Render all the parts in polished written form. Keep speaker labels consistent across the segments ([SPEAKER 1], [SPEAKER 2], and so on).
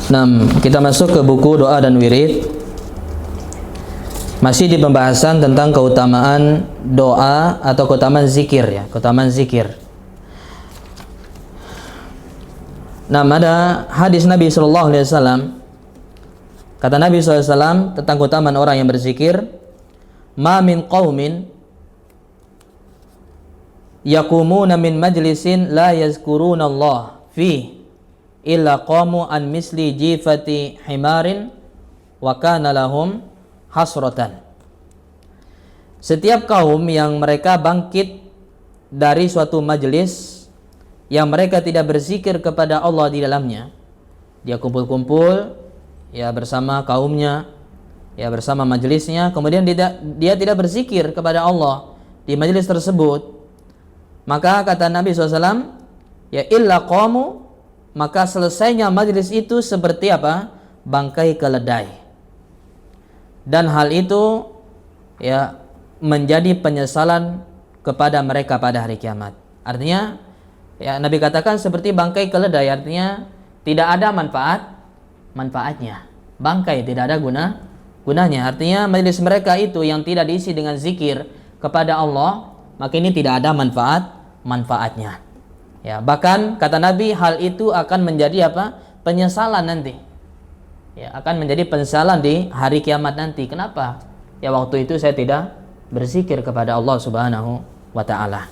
[SPEAKER 1] Nah, kita masuk ke buku doa dan wirid. Masih di pembahasan tentang keutamaan doa atau keutamaan zikir ya, keutamaan zikir. Nah, ada hadis Nabi sallallahu alaihi wasallam. Kata Nabi sallallahu alaihi wasallam tentang keutamaan orang yang berzikir, "Ma min qaumin yaqumuna min majlisin la yazkuruna Allah fi illa qamu an misli jifati himarin wa kana lahum hasratan." Setiap kaum yang mereka bangkit dari suatu majelis yang mereka tidak berzikir kepada Allah di dalamnya, dia kumpul-kumpul ya bersama kaumnya, ya bersama majelisnya, kemudian dia tidak berzikir kepada Allah di majelis tersebut, maka kata Nabi SAW, ya illa qamu, maka selesainya majelis itu seperti apa? Bangkai keledai. Dan hal itu ya menjadi penyesalan kepada mereka pada hari kiamat. Artinya ya Nabi katakan seperti bangkai keledai, artinya tidak ada manfaatnya. Bangkai tidak ada gunanya. Artinya majelis mereka itu yang tidak diisi dengan zikir kepada Allah, maka ini tidak ada manfaatnya. Ya, bahkan kata Nabi hal itu akan menjadi apa? Penyesalan nanti. Ya, akan menjadi penyesalan di hari kiamat nanti. Kenapa? Ya waktu itu saya tidak berzikir kepada Allah Subhanahu wa taala.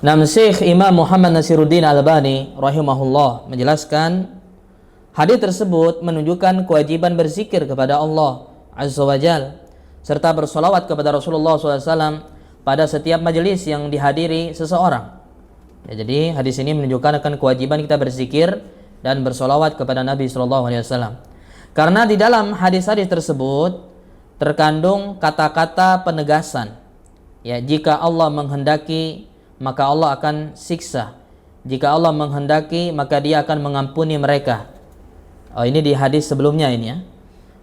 [SPEAKER 1] Nam Syekh Imam Muhammad Nasiruddin Al-Albani rahimahullah menjelaskan hadis tersebut menunjukkan kewajiban berzikir kepada Allah Azza wa Jalla serta bersolawat kepada Rasulullah SAW pada setiap majelis yang dihadiri seseorang. Ya, jadi hadis ini menunjukkan akan kewajiban kita berzikir dan bersolawat kepada Nabi SAW. Karena di dalam hadis-hadis tersebut terkandung kata-kata penegasan. Ya, jika Allah menghendaki maka Allah akan siksa. Jika Allah menghendaki maka Dia akan mengampuni mereka. Oh, ini di hadis sebelumnya ini ya.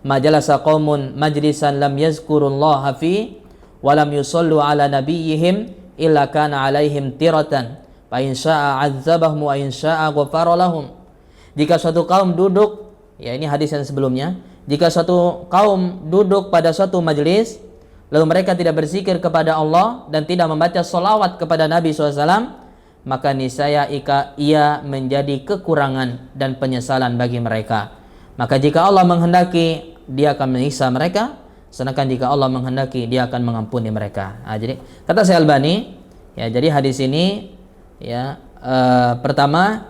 [SPEAKER 1] Majalasa qaumun majlisan lam yazkurullaha fi wa lam yusallu ala nabiyyihim illa kana alaihim tiratan fa in syaa'a 'adzabahum wa in syaa'a ghafara lahum. Jika suatu kaum duduk, ya ini hadis yang sebelumnya, jika suatu kaum duduk pada suatu majelis lalu mereka tidak berzikir kepada Allah dan tidak membaca salawat kepada Nabi SAW, maka niscaya ia menjadi kekurangan dan penyesalan bagi mereka. Maka jika Allah menghendaki, Dia akan menyiksa mereka, sedangkan jika Allah menghendaki, Dia akan mengampuni mereka. Nah, jadi kata Syekh Albani, ya jadi hadis ini ya pertama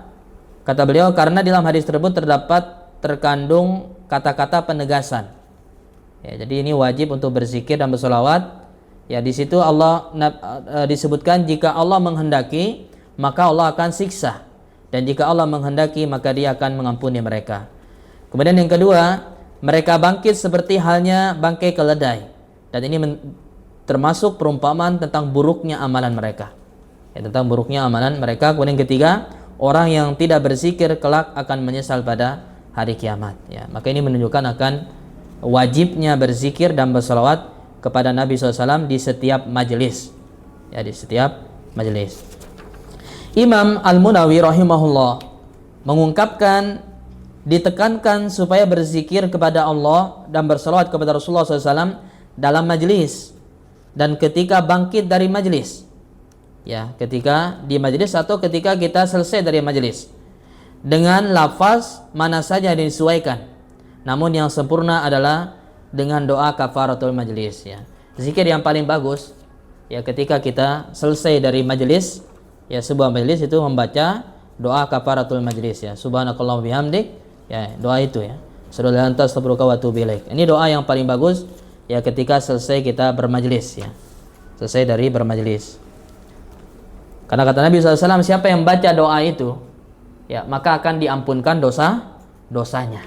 [SPEAKER 1] kata beliau karena di dalam hadis tersebut terkandung kata-kata penegasan. Ya, jadi ini wajib untuk berzikir dan bersolawat. Ya di situ Allah disebutkan jika Allah menghendaki maka Allah akan siksa, dan jika Allah menghendaki maka Dia akan mengampuni mereka. Kemudian yang kedua, mereka bangkit seperti halnya bangkai keledai, dan ini termasuk perumpamaan tentang buruknya amalan mereka. Ya, tentang buruknya amalan mereka. Kemudian yang ketiga, orang yang tidak berzikir kelak akan menyesal pada hari kiamat. Ya, maka ini menunjukkan akan wajibnya berzikir dan bersalawat kepada Nabi SAW di setiap majelis. Ya, di setiap majelis. Imam Al-Munawi rahimahullah mengungkapkan ditekankan supaya berzikir kepada Allah dan bersalawat kepada Rasulullah SAW dalam majelis dan ketika bangkit dari majelis. Ya, ketika di majelis atau ketika kita selesai dari majelis, dengan lafaz mana saja yang disesuaikan. Namun yang sempurna adalah dengan doa kafaratul majelis. Ya, zikir yang paling bagus ya ketika kita selesai dari majelis, ya sebuah majelis itu membaca doa kafaratul majelis ya. Subhanakallahumma bihamdik, ya doa itu ya. Subhanallah astaghfiruka wa atubu ilaik. Ini doa yang paling bagus ya ketika selesai kita bermajelis ya. Selesai dari bermajelis. Karena kata Nabi SAW, siapa yang baca doa itu, ya maka akan diampunkan dosanya,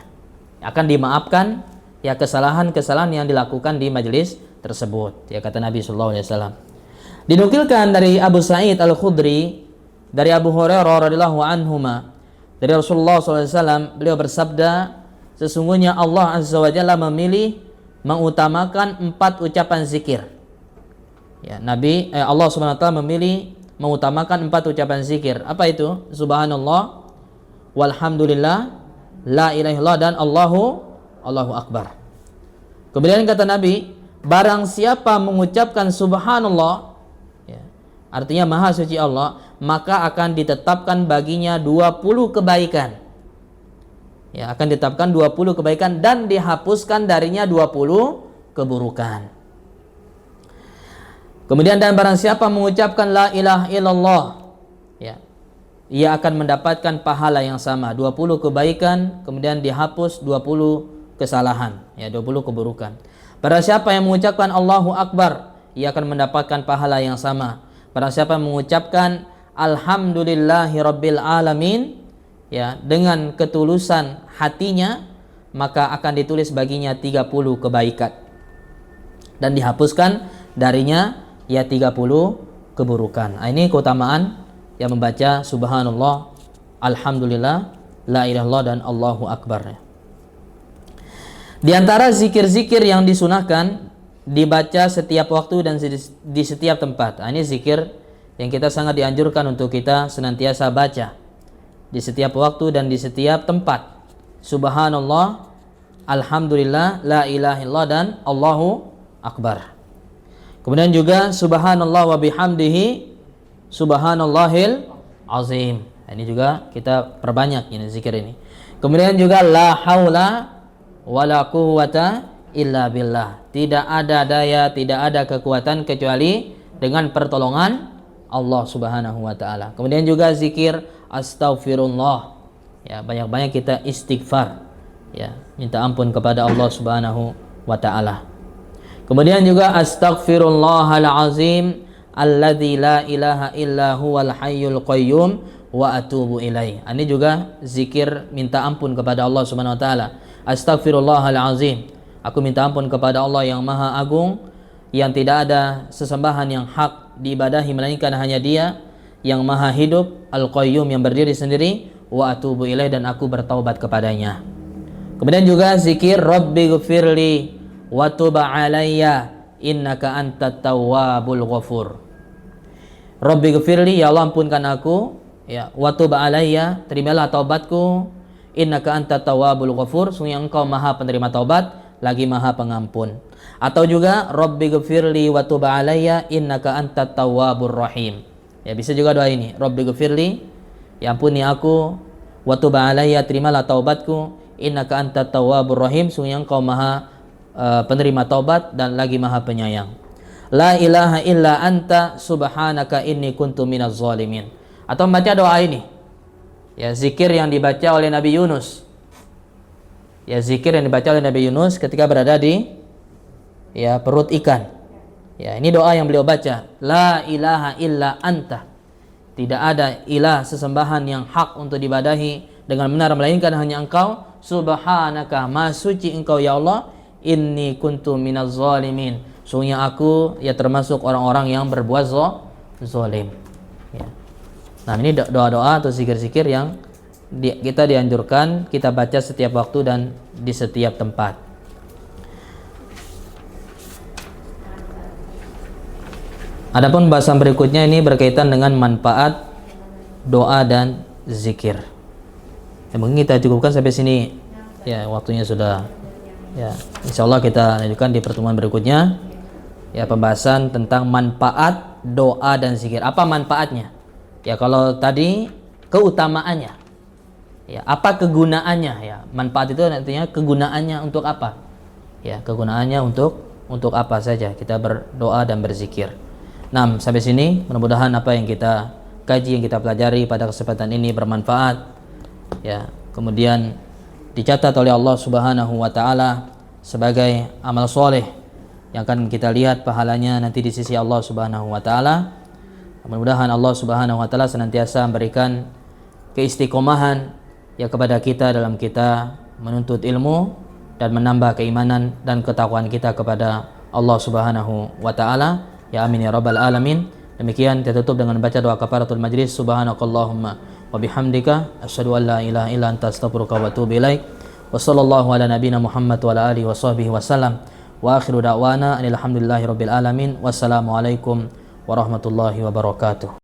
[SPEAKER 1] akan dimaafkan ya kesalahan-kesalahan yang dilakukan di majelis tersebut. Ya kata Nabi SAW. Dinukilkan dari Abu Sa'id Al-Khudri dari Abu Hurairah radhiyallahu anhuma dari Rasulullah SAW, beliau bersabda, sesungguhnya Allah Azza wa Jalla memilih mengutamakan 4 ucapan zikir. Ya, Allah Subhanahu wa taala memilih mengutamakan 4 ucapan zikir. Apa itu? Subhanallah, walhamdulillah, la ilaha illallah dan Allahu akbar. Kemudian kata Nabi, barang siapa mengucapkan subhanallah, ya, artinya maha suci Allah, maka akan ditetapkan baginya 20 kebaikan. Ya, akan ditetapkan 20 kebaikan dan dihapuskan darinya 20 keburukan. Kemudian dan barang siapa mengucapkan la ilaha illallah, ya, ia akan mendapatkan pahala yang sama, 20 kebaikan, kemudian dihapus 20 kesalahan, ya, 20 keburukan. Barang siapa yang mengucapkan Allahu Akbar, ia akan mendapatkan pahala yang sama. Barang siapa yang mengucapkan Alhamdulillahi Rabbil Alamin, ya, dengan ketulusan hatinya, maka akan ditulis baginya 30 kebaikan dan dihapuskan darinya, ya, 30 keburukan. Nah, ini keutamaan yang membaca subhanallah, alhamdulillah, la ilaha illallah dan Allahu akbar. Di antara zikir-zikir yang disunahkan dibaca setiap waktu dan di setiap tempat. Nah, ini zikir yang kita sangat dianjurkan untuk kita senantiasa baca di setiap waktu dan di setiap tempat. Subhanallah, alhamdulillah, la ilaha illallah dan Allahu akbar. Kemudian juga subhanallah wa bihamdihi subhanallahil azim. Ini juga kita perbanyak ini zikir ini. Kemudian juga la haula wala quwwata illa billah. Tidak ada daya, tidak ada kekuatan kecuali dengan pertolongan Allah Subhanahu wa taala. Kemudian juga zikir astaghfirullah. Ya, banyak-banyak kita istighfar. Ya, minta ampun kepada Allah Subhanahu wa taala. Kemudian juga astaghfirullahal azim alladzi la ilaha illa huwal hayyul qayyum wa atubu ilaih. Ini juga zikir minta ampun kepada Allah Subhanahu wa taala. Astaghfirullahal azim. Aku minta ampun kepada Allah yang Maha Agung, yang tidak ada sesembahan yang hak diibadahi melainkan hanya Dia, yang Maha Hidup, Al-Qayyum, yang berdiri sendiri, wa atubu ilaih, dan aku bertaubat kepadanya. Kemudian juga zikir Rabbighfirli wa tub alayya innaka antat tawwabul ghafur. Rabbighfirli, ya Allah ampunkan aku, ya, wa tub alayya, terimalah taubatku, innaka antat tawwabul ghafur, sungguh engkau Maha penerima taubat lagi Maha pengampun. Atau juga Rabbighfirli wa tub alayya innaka antat tawwabur rahim. Ya, bisa juga doa ini, Rabbighfirli, ya ampuni aku, wa tub alayya, terimalah taubatku, innaka antat tawwabur rahim, sungguh engkau Maha penerima taubat dan lagi Maha penyayang. La ilaha illa anta subhanaka inni kuntu minaz zalimin. Atau membaca doa ini, ya, zikir yang dibaca oleh Nabi Yunus. Ya, zikir yang dibaca oleh Nabi Yunus ketika berada di, ya, perut ikan. Ya, ini doa yang beliau baca. La ilaha illa anta. Tidak ada ilah sesembahan yang hak untuk diibadahi dengan benar melainkan hanya Engkau. Subhanaka, maha suci Engkau ya Allah. Inni kuntu minaz zalimin. Sungguh aku, ya, termasuk orang-orang yang berbuat zalim. Ya. Nah, ini doa-doa atau zikir-zikir yang kita dianjurkan kita baca setiap waktu dan di setiap tempat. Adapun bahasan berikutnya ini berkaitan dengan manfaat doa dan zikir. Ya, mungkin kita cukupkan sampai sini. Ya, waktunya sudah. Ya, insyaallah kita lanjutkan di pertemuan berikutnya. Ya, pembahasan tentang manfaat doa dan zikir. Apa manfaatnya? Ya, kalau tadi keutamaannya. Ya, apa kegunaannya? Ya, manfaat itu nantinya kegunaannya untuk apa? Ya, kegunaannya untuk apa saja kita berdoa dan berzikir. Nah, sampai sini mudah-mudahan apa yang kita kaji, yang kita pelajari pada kesempatan ini bermanfaat. Ya, kemudian dicatat oleh Allah Subhanahu wa taala sebagai amal soleh yang akan kita lihat pahalanya nanti di sisi Allah Subhanahu wa taala. Mudah-mudahan Allah Subhanahu wa taala senantiasa memberikan keistiqomahan ya kepada kita dalam kita menuntut ilmu dan menambah keimanan dan ketakwaan kita kepada Allah Subhanahu wa taala. Ya amin ya rabbal alamin. Demikian kita tutup dengan baca doa kafaratul majlis. Subhanakallahumma wa bihamdika asyhadu an la ilaha illa anta astaghfiruka wa atubu ilaik. Wa sallallahu ala nabiyyina Muhammad wa ala alihi wa sahbihi wasallam. Wa akhiru da'wana alhamdulillahi rabbil alamin. Wassalamualaikum warahmatullahi wabarakatuh.